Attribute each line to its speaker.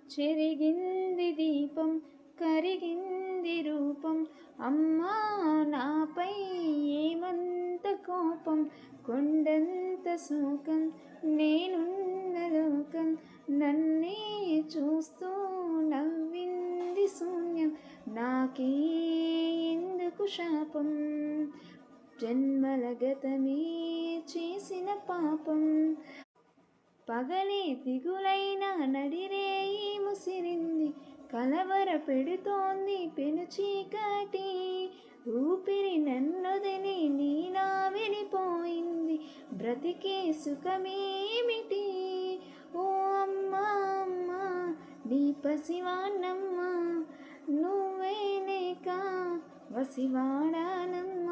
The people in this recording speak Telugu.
Speaker 1: చెరిగింది దీపం కరిగింది రూపం అమ్మా నాపై ఏమంత కోపం కొండంత శోకం నేనున్న లోకం నన్నే చూస్తూ నవ్వింది శూన్యం నాకే ఎందుకు శాపం జన్మల గతమే చేసిన పాపం పగలే దిగులైన నడిరేయి ముసిరింది కలవర పెడుతోంది పెను చీకటి ఊపిరి నన్నొదిలి నీలా వెళ్ళిపోయింది బ్రతికే సుఖమేమిటి ఓ అమ్మా అమ్మా నీ పసివాణమ్మ నువ్వే లేక వసివాడానమ్మ